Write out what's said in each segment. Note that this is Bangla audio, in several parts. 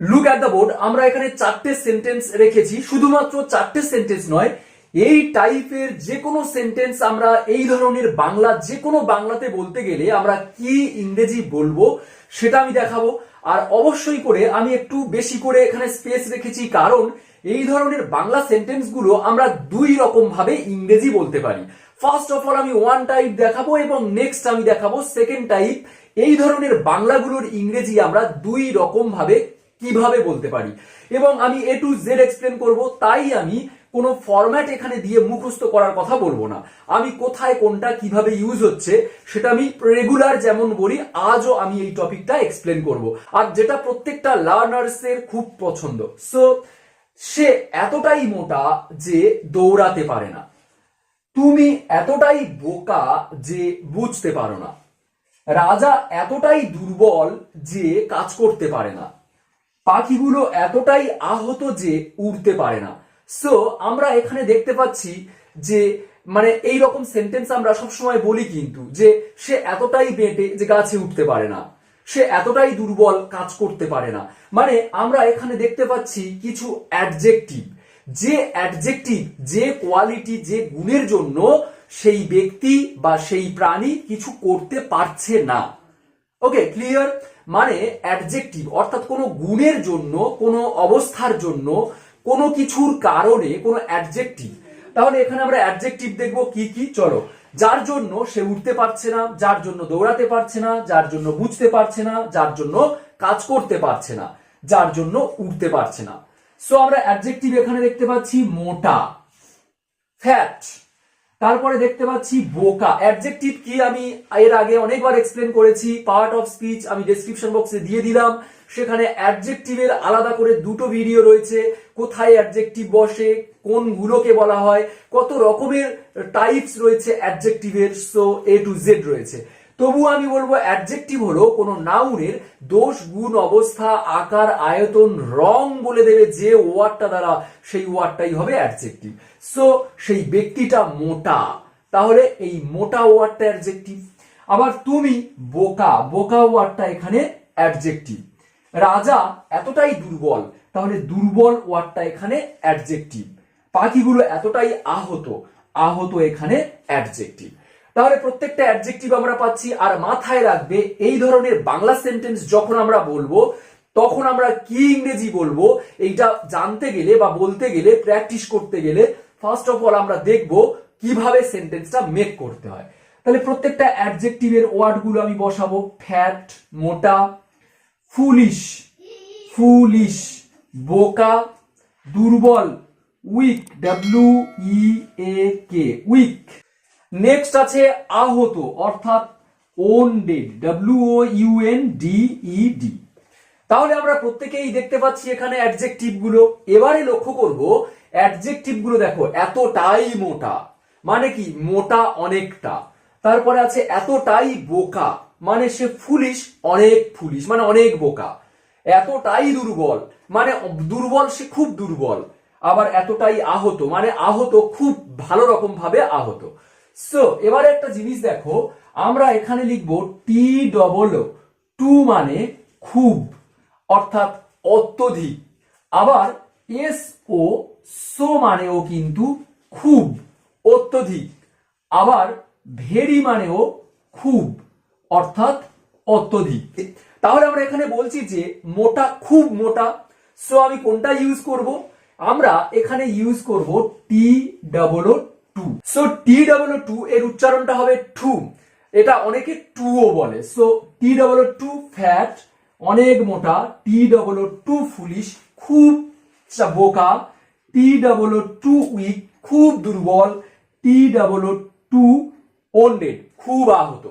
Look at the board. আমরা এখানে চারটে সেন্টেন্স রেখেছি, শুধুমাত্র চারটে সেন্টেন্স নয়, এই টাইপের যে কোনো সেন্টেন্স আমরা এই ধরনের বাংলা যে কোনো বাংলাতে বলতে গেলে আমরা কি ইংরেজি বলবো সেটা আমি দেখাবো। আর অবশ্যই করে আমি একটু বেশি করে এখানে স্পেস রেখেছি, কারণ এই ধরনের বাংলা সেন্টেন্স গুলো আমরা দুই রকম ভাবে ইংরেজি বলতে পারি। ফার্স্ট অফ অল আমি ওয়ান টাইপ দেখাবো এবং নেক্সট আমি দেখাবো সেকেন্ড টাইপ। এই ধরনের বাংলাগুলোর ইংরেজি আমরা দুই রকম ভাবে কিভাবে বলতে পারি এবং আমি এ টু জেড এক্সপ্লেন করব। তাই আমি কোনো ফরম্যাট এখানে দিয়ে মুখস্থ করার কথা বলবো না। আমি কোথায় কোনটা কিভাবে ইউজ হচ্ছে সেটা আমি রেগুলার যেমন বলি, আজও আমি এই টপিকটা এক্সপ্লেন করব, আর যেটা প্রত্যেকটা লার্নার্স এর খুব পছন্দ। সো সে এতটাই মোটা যে দৌড়াতে পারে না, তুমি এতটাই বোকা যে বুঝতে পারো না, রাজা এতটাই দুর্বল যে কাজ করতে পারে না, পাখিগুলো এতটাই আহত যে উড়তে পারে না। সো আমরা এখানে দেখতে পাচ্ছি যে মানে এই রকম সেন্টেন্স আমরা সবসময় বলি, কিন্তু যে সে এতটাই বেঁটে যে গাছে উঠতে পারে না, সে এতটাই দুর্বল কাজ করতে পারে না। মানে আমরা এখানে দেখতে পাচ্ছি কিছু অ্যাডজেক্টিভ, যে অ্যাডজেক্টিভ যে কোয়ালিটি যে গুণের জন্য সেই ব্যক্তি বা সেই প্রাণী কিছু করতে পারছে না। ওকে, ক্লিয়ার? মানে অ্যাডজেক্টিভ অর্থাৎ কোনো গুণের জন্য, কোনো অবস্থার জন্য, কোনো কিছুর কারণে কোনো অ্যাডজেক্টিভ। তাহলে এখানে আমরা অ্যাডজেক্টিভ দেখবো কি কি, চলো। যার জন্য সে উঠতে পারছে না, যার জন্য দৌড়াতে পারছে না, যার জন্য বুঝতে পারছে না, যার জন্য কাজ করতে পারছে না, যার জন্য উঠতে পারছে না। সো আমরা অ্যাডজেক্টিভ এখানে দেখতে পাচ্ছি মোটা, ফ্যাট, তারপরে দেখতে পাচ্ছি বোকা। অ্যাডজেক্টিভ কি আমি এর আগে অনেকবার এক্সপ্লেন করেছি, পার্ট অফ স্পিচ আমি ডেসক্রিপশন বক্সে দিয়ে দিলাম, সেখানে অ্যাডজেক্টিভের আলাদা করে দুটো ভিডিও রয়েছে, কোথায় অ্যাডজেক্টিভ বসে, কোনগুলোকে বলা হয়, কত রকমের টাইপস রয়েছে অ্যাডজেক্টিভের। সো এ টু জেড রয়েছে। তবু আমি বলবো অ্যাডজেক্টিভ হলো কোনো নাউনের দোষ, গুণ, অবস্থা, আকার, আয়তন, রং বলে দেবে যে ওয়ার্ডটা দ্বারা, সেই ওয়ার্ডটাই হবে অ্যাডজেক্টিভ। সো সেই ব্যক্তিটা মোটা, তাহলে এই মোটা ওয়ার্ডটা অ্যাডজেক্টিভ। আবার তুমি বোকা, বোকা ওয়ার্ডটা এখানে অ্যাডজেক্টিভ। রাজা এতটাই দুর্বল, তাহলে দুর্বল ওয়ার্ডটা এখানে অ্যাডজেক্টিভ। পাখিগুলো এতটাই আহত, আহত এখানে অ্যাডজেক্টিভ। তাহলে প্রত্যেকটা অ্যাডজেক্টিভ আমরা পাচ্ছি। আর মাথায় রাখবে, এই ধরনের বাংলা সেন্টেন্স যখন আমরা বলবো তখন আমরা কি ইংরেজি বলবো এইটা জানতে গেলে বা বলতে গেলে, প্র্যাকটিস করতে গেলে ফার্স্ট অফ অল আমরা দেখব কিভাবে সেন্টেন্সটা মেক করতে হয়। তাহলে প্রত্যেকটা অ্যাডজেক্টিভের ওয়ার্ডগুলো আমি বসাবো। ফ্যাট, মোটা, ফুলিশ, ফুলিশ, বোকা, দুর্বল, উইক, WEAK, উইক। নেক্সট আছে আহত অর্থাৎ ওন্ডেড, WOUNDED। তাহলে আমরা প্রত্যেকেই দেখতে পাচ্ছি এখানে অ্যাডজেক্টিভ গুলো। এবারে লক্ষ্য করব অ্যাডজেক্টিভ গুলো, দেখো এতটাই মোটা মানে কি, মোটা অনেকটা। তারপরে আছে এতটাই বোকা, মানে সে ফুলিশ, অনেক ফুলিশ মানে অনেক বোকা। এতটাই দুর্বল মানে দুর্বল, সে খুব দুর্বল। আবার এতটাই আহত মানে আহত, খুব ভালো রকম ভাবে আহত। সো এবারে একটা জিনিস দেখো, আমরা এখানে লিখবো TOO, টু মানে খুব অর্থাৎ অত্যধিক। আবার SO, সো মানেও কিন্তু খুব, অত্যধিক। আবার ভেরি মানেও খুব অর্থাৎ অত্যধিক। তাহলে আমরা এখানে বলছি যে মোটা, খুব মোটা। সো আমি কোনটা ইউজ করব, আমরা এখানে ইউজ করব TOO। সো TOO এর উচ্চারণটা হবে টু, এটা অনেকে টুও বলে। সো TOO ফ্যাট, অনেক মোটা, TOO ফুলিশ, খুব বোকা, TOO উইক, খুব দুর্বল, TOO ওন্ডেড, খুব আহত।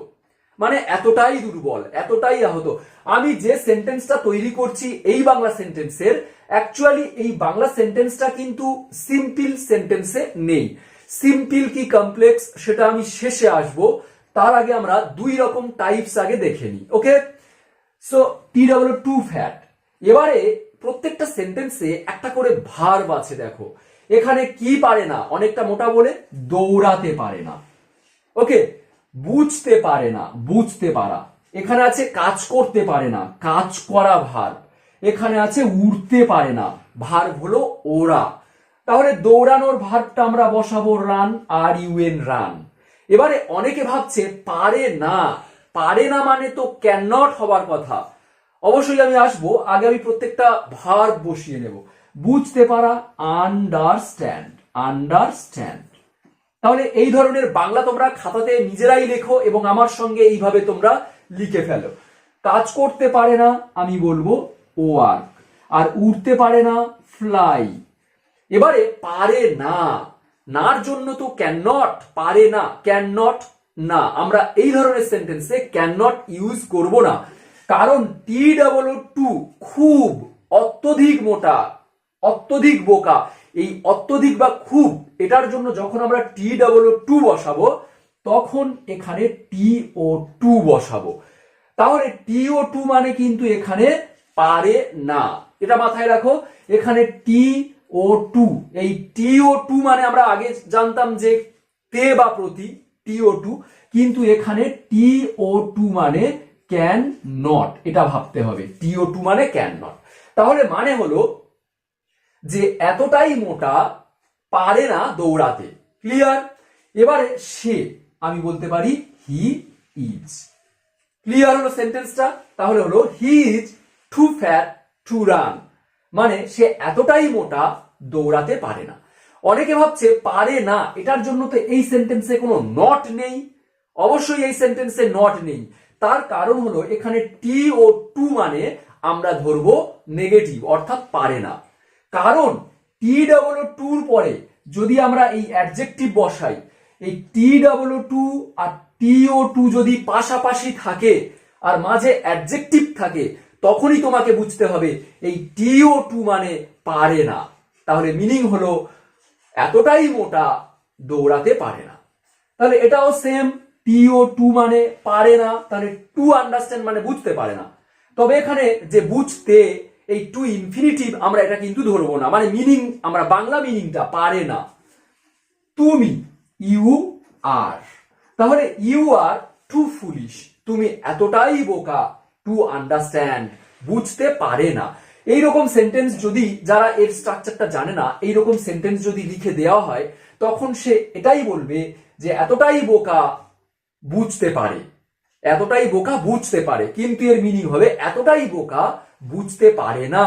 মানে এতটাই দুর্বল, এতটাই আহত। আমি যে সেন্টেন্সটা তৈরি করছি এই বাংলা সেন্টেন্সের, অ্যাকচুয়ালি এই বাংলা সেন্টেন্সটা কিন্তু সিম্পল সেন্টেন্সে নেই। সিম্পল কি কমপ্লেক্স সেটা আমি শেষে আসবো, তার আগে আমরা দুই রকম টাইপস আগে দেখে নিই। ওকে, সো TOO ফ্যাট। এবারে প্রত্যেকটা সেন্টেন্সে একটা করে ভার্ব আছে। দেখো এখানে কি পারে না, অনেকটা মোটা বলে দৌড়াতে পারে না। ওকে, বুঝতে পারে না, বুঝতে পারা। এখানে আছে কাজ করতে পারে না, কাজ করা ভার্ব। এখানে আছে উড়তে পারে না, ভার্ব হলো ওরা। তাহলে দৌড়ানোর ভার্বটা আমরা বসাবো রান, আর ইউএন রান। এবারে অনেকে ভাবছে পারে না, পারে না মানে তো ক্যান নট হবার কথা। অবশ্যই আমি আসবো, আগে আমি প্রত্যেকটা ভার্ব বসিয়ে নেব। বুঝতে পারা, আন্ডারস্ট্যান্ড, আন্ডারস্ট্যান্ড। তাহলে এই ধরনের বাংলা তোমরা খাতাতে নিজেরাই লেখো এবং আমার সঙ্গে এইভাবে তোমরা লিখে ফেলো। কাজ করতে পারে না আমি বলবো ওয়ার্ক, আর উড়তে পারে না ফ্লাই। এবারে পারে না, নার জন্য তো ক্যান নট, পারে না ক্যান নট না, আমরা এই ধরনের সেন্টেন্সে ক্যান নট ইউজ করব না, কারণ টি ডাবল ও টু খুব, অত্যধিক মোটা, অত্যধিক বোকা। এই অত্যধিক বা খুব এটার জন্য যখন আমরা টি ডাবল ও টু বসাবো তখন এখানে টি ও টু বসাবো। তাহলে টি ও টু মানে কিন্তু এখানে পারে না, এটা মাথায় রাখো। এখানে টি ও টু, এই টি ও টু মানে আমরা আগে জানতাম যে তে বা প্রতি, টি ও টু, কিন্তু এখানে টি ও টু মানে ক্যান নট, এটা ভাবতে হবে। টি ও টু মানে ক্যান নট। তাহলে মানে হলো যে এতটাই মোটা, পারে না দৌড়াতে। ক্লিয়ার? এবারে সে, আমি বলতে পারি হি ইজ। ক্লিয়ার হলো সেন্টেন্সটা? তাহলে হলো he is too fat to run, মানে সে এতটাই মোটা দৌড়াতে পারে না। অনেকে ভাবছে পারে না, এটার জন্য তো এই সেন্টেন্সে কোনো নট নেই। অবশ্যই এই সেন্টেন্সে নট নেই, তার কারণ হলো এখানে টি ও টু মানে আমরা ধরবো নেগেটিভ, অর্থাৎ পারে না। কারণ টি ডাবল ও টুর পরে যদি আমরা এই অ্যাডজেক্টিভ বসাই, এই টি ডাবল ও টু আর টি ও টু যদি পাশাপাশি থাকে আর মাঝে অ্যাডজেক্টিভ থাকে, তখনই তোমাকে বুঝতে হবে এই টি ও টু মানে পারে না। তাহলে মিনিং হলো এতটাই মোটা দৌড়াতে পারে না। তাহলে এটাও সেম, টি ও টু মানে পারে না, তাহলে টু আন্ডারস্ট্যান্ড মানে বুঝতে পারে না। তবে এখানে যে বুঝতে, এই টু ইনফিনিটিভ আমরা এটা কিন্তু ধরবো না, মানে মিনিং আমরা বাংলা মিনিংটা পারে না। তুমি, ইউ আর, তাহলে ইউ আর টু ফুলিশ, তুমি এতটাই বোকা, টু আন্ডারস্ট্যান্ড বুঝতে পারে না। এইরকম সেন্টেন্স যদি, যারা এর স্ট্রাকচারটা জানে না, এইরকম সেন্টেন্স যদি লিখে দেওয়া হয় তখন সে এটাই বলবে যে এতটাই বোকা বুঝতে পারে, এতটাই বোকা বুঝতে পারে, কিন্তু এর মিনিং হবে এতটাই বোকা বুঝতে পারে না,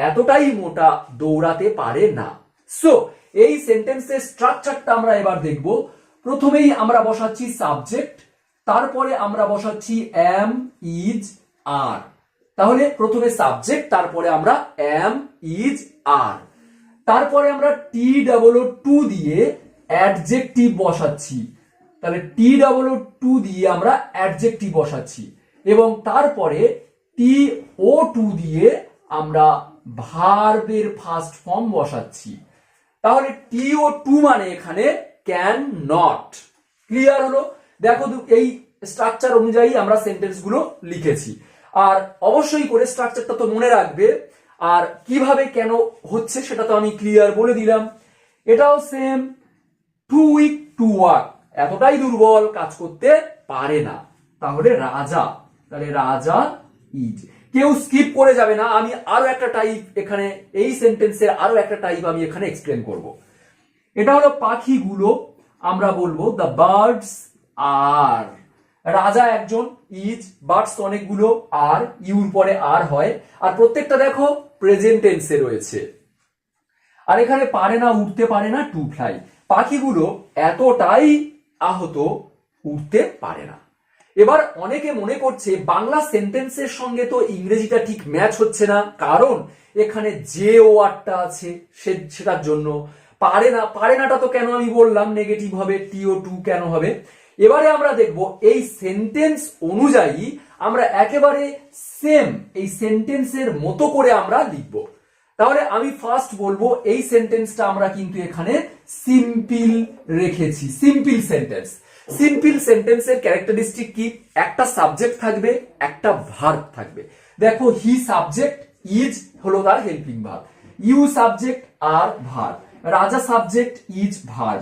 এতটাই মোটা দৌড়াতে পারে না। সো এই সেন্টেন্সের স্ট্রাকচারটা আমরা এবার দেখব। প্রথমেই আমরা বসাচ্ছি সাবজেক্ট, তারপরে আমরা বসাচ্ছি এম, ইজ, আর। তাহলে প্রথমে সাবজেক্ট, তারপরে আমরা এম, ইজ, আর, তারপরে আমরা টি ডাবল ও টু দিয়ে অ্যাডজেক্টিভ বসাচ্ছি। তাহলে টি ডাবল ও টু দিয়ে আমরা অ্যাডজেক্টিভ বসাচ্ছি এবং তারপরে টি ও টু দিয়ে আমরা ভার্বের ফার্স্ট ফর্ম বসাচ্ছি। তাহলে টি ও টু মানে এখানে ক্যান নট। ক্লিয়ার হলো? দেখো এই স্ট্রাকচার অনুযায়ী আমরা সেন্টেন্স গুলো লিখেছি। আর অবশ্যই করে স্ট্রাকচারটা তো মনে রাখবে, আর কিভাবে কেন হচ্ছে সেটা তো আমি ক্লিয়ার বলে দিলাম। এটাও same, too weak to work, এতটাই দুর্বল কাজ করতে পারে না। তাহলে রাজা, তাহলে রাজা ইজ। কেউ স্কিপ করে যাবে না, আমি আরো একটা টাইপ এখানে, এই সেন্টেন্সের আরো একটা টাইপ আমি এখানে এক্সপ্লেন করব। এটা হলো পাখিগুলো, আমরা বলবো দ্য বার্ডস আর। রাজা একজন, ইজ, বার্ডস অনেকগুলো, আর, ইউর পরে আর হয়, আর প্রত্যেকটা দেখো প্রেজেন্ট টেন্সে রয়েছে। আর এখানে পারে না, উঠতে পারে না, টু ফ্লাই। পাখিগুলো এতটাই আহত উঠতে পারে না। এবার অনেকে মনে করছে বাংলা সেন্টেন্সের সঙ্গে তো ইংরেজিটা ঠিক ম্যাচ হচ্ছে না, কারণ এখানে যে ওয়ার্ডটা আছে সেটার জন্য। পারে না, পারে নাটা তো কেন আমি বললাম নেগেটিভ হবে, টি ও টু কেন হবে। এবারে আমরা দেখব এই সেন্টেন্স অনুযায়ী আমরা একেবারে সেম এই সেন্টেন্সের মতো করে আমরা লিখব। তাহলে আমি ফার্স্ট বলবো এই সেন্টেন্সটা আমরা কিন্তু এখানে সিম্পল রেখেছি, সিম্পল সেন্টেন্স। সিম্পল সেন্টেন্সের ক্যারেক্টারিস্টিক কি? একটা সাবজেক্ট থাকবে, একটা ভার্ব থাকবে। দেখো হি সাবজেক্ট, ইজ হলো তার হেল্পিং ভার্ব, ইউ সাবজেক্ট আর verb, Raja subject, is verb,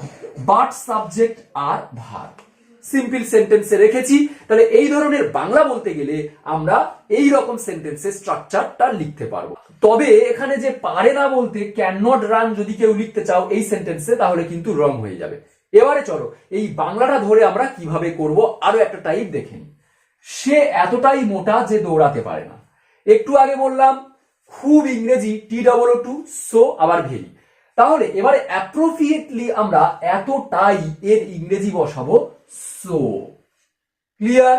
but subject আর ভার্ব। সিম্পল সেন্টেন্সে রেখেছি। তাহলে এই ধরনের বাংলা বলতে গেলে আমরা এই রকম সেন্টেন্সের স্ট্রাকচারটা লিখতে পারবো। তবে এখানে যে পারে না বলতে ক্যান নট রান যদি কেউ লিখতে চাও এই সেন্টেন্সে, তাহলে কিন্তু রং হয়ে যাবে। এবারে চলো এই বাংলাটা ধরে আমরা কিভাবে করব আরো একটা টাইপ দেখে নিই। সে এতটাই মোটা যে দৌড়াতে পারে না। একটু আগে বললাম খুব ইংরেজি TOO সো আবার ভেরি। তাহলে এবারে অ্যাপ্রোপ্রিয়েটলি আমরা এতটাই এর ইংরেজি বসাবো সো। ক্লিয়ার?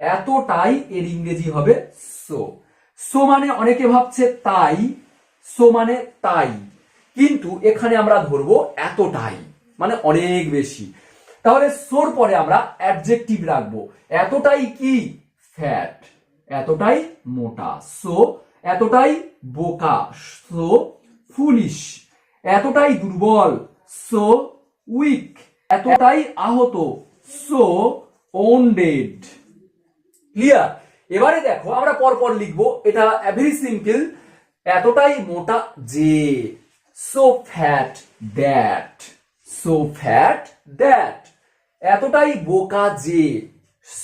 এতটাই এর ইংরেজি হবে সো। সো মানে অনেকে ভাবছে তাই, সো মানে তাই, কিন্তু এখানে আমরা ধরবো এতটাই মানে অনেক বেশি। তাহলে সোর পরে আমরা অ্যাডজেক্টিভ রাখবো। এতটাই কি? ফ্যাট। এতটাই মোটা সো এতটাই বোকা সো ফুলিশ। এতটাই দুর্বল সো উইক। এতটাই আহত সো ওন্ডেড। ক্লিয়ার? এবারে দেখো আমরা পরপর লিখবো, এটা ভেরি সিম্পল। এতটাই মোটা যে so fat that, so fat that. এতটাই বোকা যে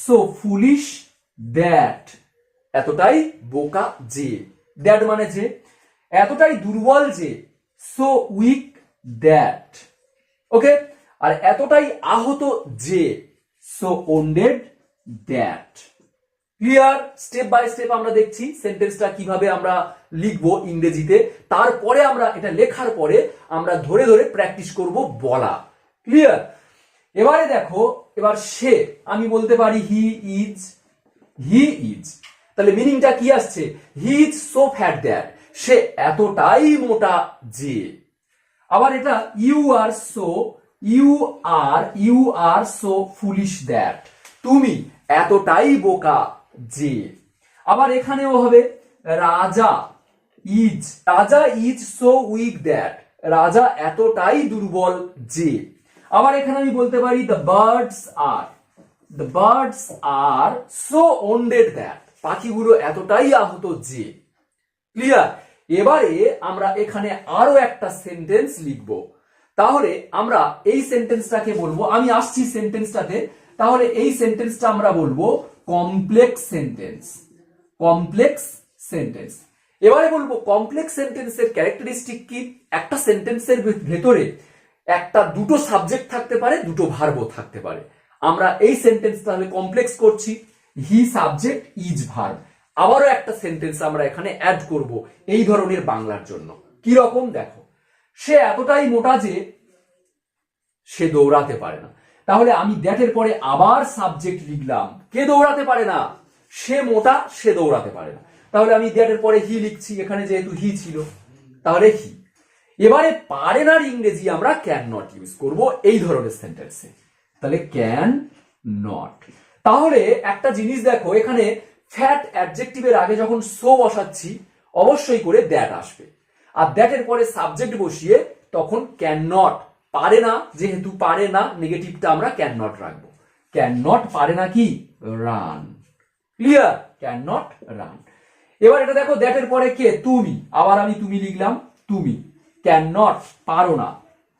সো ফুলিশ দ্যাট, এতটাই বোকা যে, দ্যাট মানে যে। এতটাই দুর্বল যে সো উইক দ্যাট। ওকে? আর এতটাই আহত যে so wounded that. Clear? Step by step আমরা দেখছি সেন্টেন্সটা কিভাবে আমরা লিখবো ইংরেজিতে। তারপরে আমরা এটা লেখার পরে আমরা ধরে ধরে প্র্যাকটিস করব বলা। ক্লিয়ার? এবারে দেখো, এবার সে আমি বলতে পারি হি ইজ, হি ইজ। তাহলে মিনিংটা কি আসছে? He is so fat that, সে এতটাই মোটা যে। আবার এটা you are so, you are so foolish that, তুমি এতটাই বোকা যে। আবার এখানেও হবে রাজা ইজ সো উইক দ্যাট, রাজা এতটাই দুর্বল যে। আবার এখানে আমি বলতে পারি the birds R so wounded that, পাখিগুলো এতটাই আহত যে। ক্লিয়ার? এবারে আমরা এখানে আরো একটা সেন্টেন্স লিখব। তাহলে আমরা এই সেন্টেন্সটাকে বলবো, আমি আসছি সেন্টেন্সটাতে। তাহলে এই সেন্টেন্সটা আমরা বলবো কমপ্লেক্স সেন্টেন্স। Complex sentence. এবারে বলবো কমপ্লেক্স সেন্টেন্সের ক্যারেক্টারিস্টিক কি? একটা সেন্টেন্সের ভেতরে একটা দুটো সাবজেক্ট থাকতে পারে, দুটো ভার্বও থাকতে পারে। আমরা এই সেন্টেন্স তাহলে কমপ্লেক্স করছি, হি সাবজেক্ট ইজ ভার্ব। আবারও একটা সেন্টেন্স আমরা এখানে অ্যাড করব এই ধরনের বাংলার জন্য। কি রকম দেখো, সে এতটাই মোটা যে সে দৌড়াতে পারে না। তাহলে আমি দ্যাটের পরে আবার সাবজেক্ট লিখলাম। কে দৌড়াতে পারে না? সে মোটা, সে দৌড়াতে পারে না। তাহলে আমি দ্যাটের পরে হি লিখছি, এখানে যেহেতু হি ছিল তাহলে হি। এবারে পারে না ইংরেজি আমরা ক্যান নট ইউজ করব এই ধরনের সেন্টেন্সে। তাহলে ক্যান নট। তাহলে একটা জিনিস দেখো, এখানে ফ্যাট অ্যাডজেক্টিভের আগে যখন সো বসাচ্ছি অবশ্যই করে দ্যাট আসবে, আর দ্যাটের পরে সাবজেক্ট বসিয়ে তখন ক্যান নট। পারে না, যেহেতু পারে না নেগেটিভটা আমরা ক্যান নট রাখবো। ক্যান নট পারে না কি? Run. Clear? Can not run. এবার এটা দেখো দ্যাটের পরে কে? তুমি। আবার আমি তুমি লিখলাম, তুমি। ক্যান নট পারো না,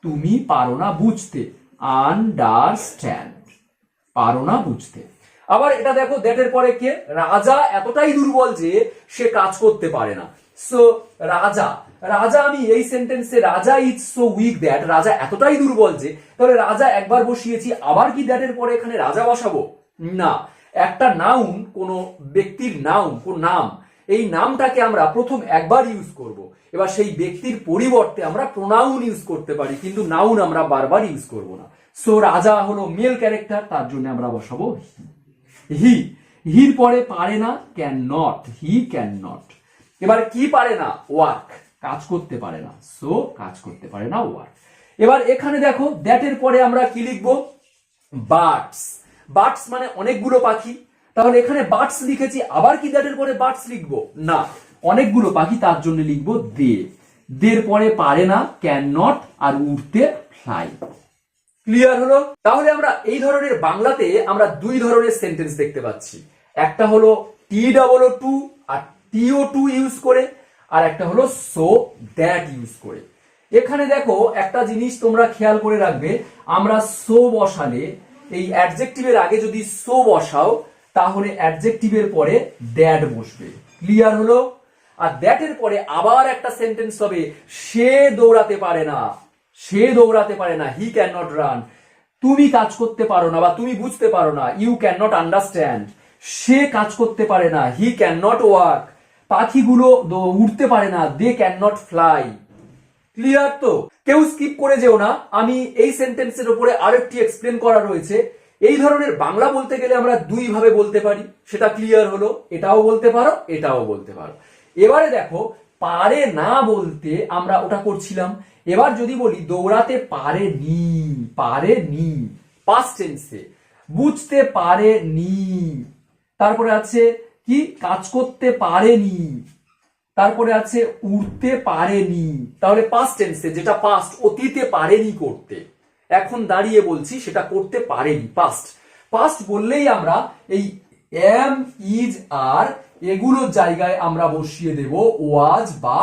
তুমি পারো না বুঝতে, আন্ডারস্ট্যান্ড, পারো না বুঝতে। আবার এটা দেখো দ্যাটের পরে কে? রাজা এতটাই দুর্বল যে সে কাজ করতে পারে না। সো রাজা, রাজা আমি এই সেন্টেন্সে রাজা ইজ সো উইক দ্যাট, রাজা এতটাই দুর্বল যে। তাহলে রাজা একবার বসিয়েছি, আবার কি দ্যাটের পরে এখানে রাজা বসাবো? না। একটা নাউন, কোন ব্যক্তির নাউন, কোন নাম, এই নামটাকে আমরা প্রথম একবার ইউজ করব। এবার সেই ব্যক্তির পরিবর্তে আমরা প্রোনাউন ইউজ করতে পারি, কিন্তু নাউন আমরা বারবার ইউজ করব না। সো রাজা হলো মেল ক্যারেক্টার, তার জন্য আমরা বসাবো হি। হির পরে পারে না, can not, he can not. এবার কি পারে না? ওয়ার্ক, কাজ করতে পারে না। সো কাজ করতে পারে না, ওয়ার্ক। এবার এখানে দেখো দ্যাটের পরে আমরা কি লিখবো? বার্ডস। বার্ডস মানে অনেকগুলো পাখি। তাহলে এখানে বার্ডস লিখেছি, আবার কি দ্যাটের পরে বার্ডস লিখবো? না, অনেকগুলো পাখি, তার জন্য লিখবো দে। দের পরে পারে না, ক্যান নট, আর উড়তে ফ্লাই। ক্লিয়ার হলো? তাহলে আমরা এই ধরনের বাংলাতে আমরা দুই ধরনের সেন্টেন্স দেখতে পাচ্ছি। একটা হলো TOO আর TO2 ইউজ করে, আর একটা হলো সো দ্যাট ইউজ করে। এখানে দেখো একটা জিনিস তোমরা খেয়াল করে রাখবে, আমরা সো বসালে এই অ্যাডজেক্টিভের আগে যদি সো বসাও তাহলে অ্যাডজেক্টিভের পরে দ্যাট বসবে। ক্লিয়ার হলো? আর দ্যাটের পরে আবার একটা সেন্টেন্স হবে, সে দৌড়াতে পারে না, সে দৌড়াতে পারে না, হি ক্যান নট রান। তুমি কাজ করতে পারো না বা তুমি বুঝতে পারো না, ইউ ক্যান নট আন্ডারস্ট্যান্ড। সে কাজ করতে পারে না, হি ক্যান নট ওয়ার্ক। পাখিগুলো উড়তে পারে না, they can not fly. Clear তো? কেউ স্কিপ করে যেও না, আমি এই সেন্টেন্সের উপরে আরেকটি এক্সপ্লেন করা রয়েছে। এই ধরনের বাংলা বলতে গেলে আমরা দুই ভাবে বলতে পারি, সেটা ক্লিয়ার হলো। এটাও বলতে পারো, এটাও বলতে পারো। এবারে দেখো, পারে না বলতে আমরা ওটা করছিলাম। এবার যদি বলি দৌড়াতে পারেনি, পারেনি পাস্ট টেন্সে, বুঝতে পারেনি, তারপরে আছে কি কাজ করতে পারেনি, তারপরে আছে উঠতে পারেনি। তাহলে পাস্ট টেন্সে, যেটা পাস্ট, অতীতে পারেনি করতে, এখন দাঁড়িয়ে বলছি সেটা করতে পারেনি, পাস্ট। পাস্ট বললেই আমরা এই এম, ইজ, আর এগুলোর জায়গায় আমরা বসিয়ে দেব ওয়াজ বা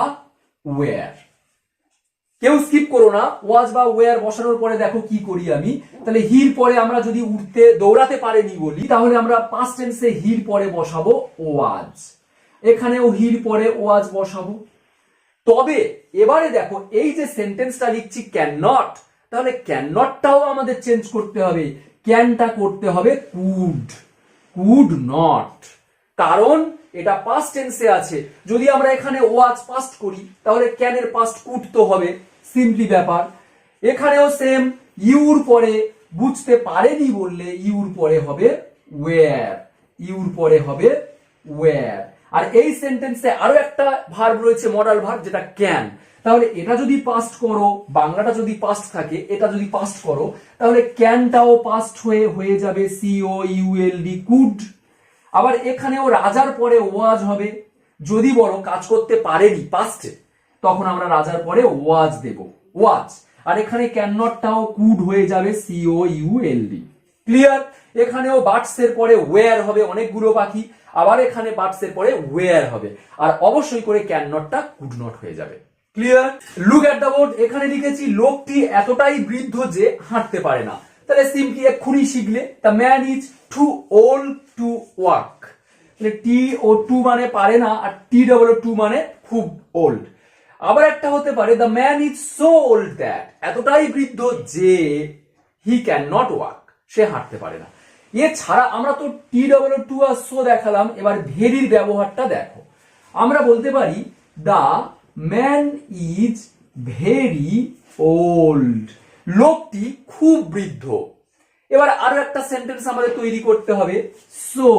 ওয়্যার। কেউ স্কিপ করো না, ওয়াজ বা ওয়্যার বসানোর পরে দেখো কি করি আমি। তাহলে হির পরে আমরা যদি উঠতে দৌড়াতে পারেনি বলি, তাহলে আমরা পাস্ট টেন্সে হির পরে বসাবো ওয়াজ, এখানেও হির পরে ওয়াজ বসাবো। তবে এবারে দেখো, এই যে সেন্টেন্সটা লিখছি ক্যান নট, তাহলে ক্যান নটটাও আমাদের চেঞ্জ করতে হবে, ক্যানটা করতে হবে কুড, কুড নট। কারণ এটা পাস্ট টেন্সে আছে, যদি আমরা এখানে ওয়াজ পাস্ট করি তাহলে ক্যানের পাস্ট কুড তো হবে, সিম্পলি ব্যাপার। এখানেও সেম, ইউর পরে বুঝতে পারেনি বললে ইউর পরে হবে ওয়্যার, ইউর পরে হবে ওয়্যার। আর এই সেন্টেন্সে আরো একটা ভার্ব রয়েছে, মডাল ভার্ব, যেটা ক্যান। তাহলে এটা যদি পাস্ট করো, বাংলাটা যদি পাস্ট থাকে, এটা যদি পাস্ট করো, তাহলে ক্যানটাও পাস্ট হয়ে যাবে সিও ইউএলডি, কুড। আবার এখানেও রাজার পরে ওয়াজ হবে। যদি বলো কাজ করতে পারেনি পাস্টে, তখন আমরা রাজার পরে ওয়াজ দেব, ওয়াজ। আর এখানে ক্যান নটটাও কুড হয়ে যাবে সিও ইউএলডি। ক্লিয়ার? এখানেও বার্ডস এর পরে ওয়্যার হবে, অনেকগুলো পাখি। আবার এখানে বার্ডস এর পরে ওয়্যার হবে, আর অবশ্যই করে ক্যান নটটা কুড নট হয়ে যাবে। Clear? Look at the board. এখানে লিখেছি লোকটি এতটাই বৃদ্ধ যে হাঁটতে পারে না। তাহলে সিম্পলি এক্ষুনি শিখলে, the man is too old to walk. তাহলে টি ও টু মানে পারে না, আর টি ডবল টু মানে খুব ওল্ড। আবার একটা হতে পারে the man is so old that, এতটাই বৃদ্ধ যে হি ক্যান নট ওয়াক, সে হাঁটতে পারে না। এছাড়া আমরা তো টি ডবল টু আর সো দেখালাম, এবার ভেরির ব্যবহারটা দেখো। আমরা বলতে পারি the man is very old, লোকটি খুব বৃদ্ধ। এবার আরো একটা সেন্টেন্স আমাদের তৈরি করতে হবে, সো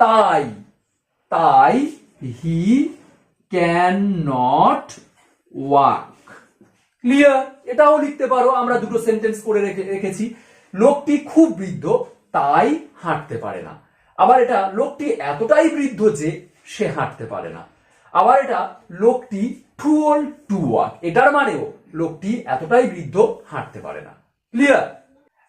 তাই, তাই he can not walk. Clear? এটাও লিখতে পারো, আমরা দুটো সেন্টেন্স করে রেখেছি। লোকটি খুব বৃদ্ধ তাই হাঁটতে পারে না। আবার এটা লোকটি এতটাই বৃদ্ধ যে সে হাঁটতে পারে না। আবার এটা লোকটি টু ওল্ড টু ওয়াক, এটার মানেও লোকটি এতটাই বৃদ্ধ হাঁটতে পারে না। Clear?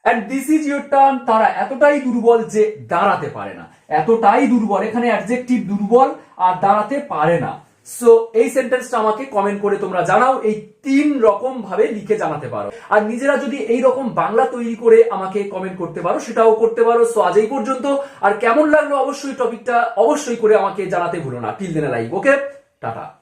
And this is your turn, তারা এতটাই দুর্বল যে দাঁড়াতে পারে না। এতটাই দুর্বল, এখানে অ্যাডজেক্টিভ দুর্বল আর দাঁড়াতে পারে না। সো এই সেন্টেন্সটা আমাকে কমেন্ট করে তোমরা জানাও, এই তিন রকম ভাবে লিখে জানাতে পারো। আর নিজেরা যদি এই রকম বাংলা তৈরি করে আমাকে কমেন্ট করতে পারো, সেটাও করতে পারো। সো আজ এই পর্যন্ত। আর কেমন লাগলো অবশ্যই টপিকটা অবশ্যই করে আমাকে জানাতে ভুলো না। টিল দেন লাইভ, ওকে, টাটা।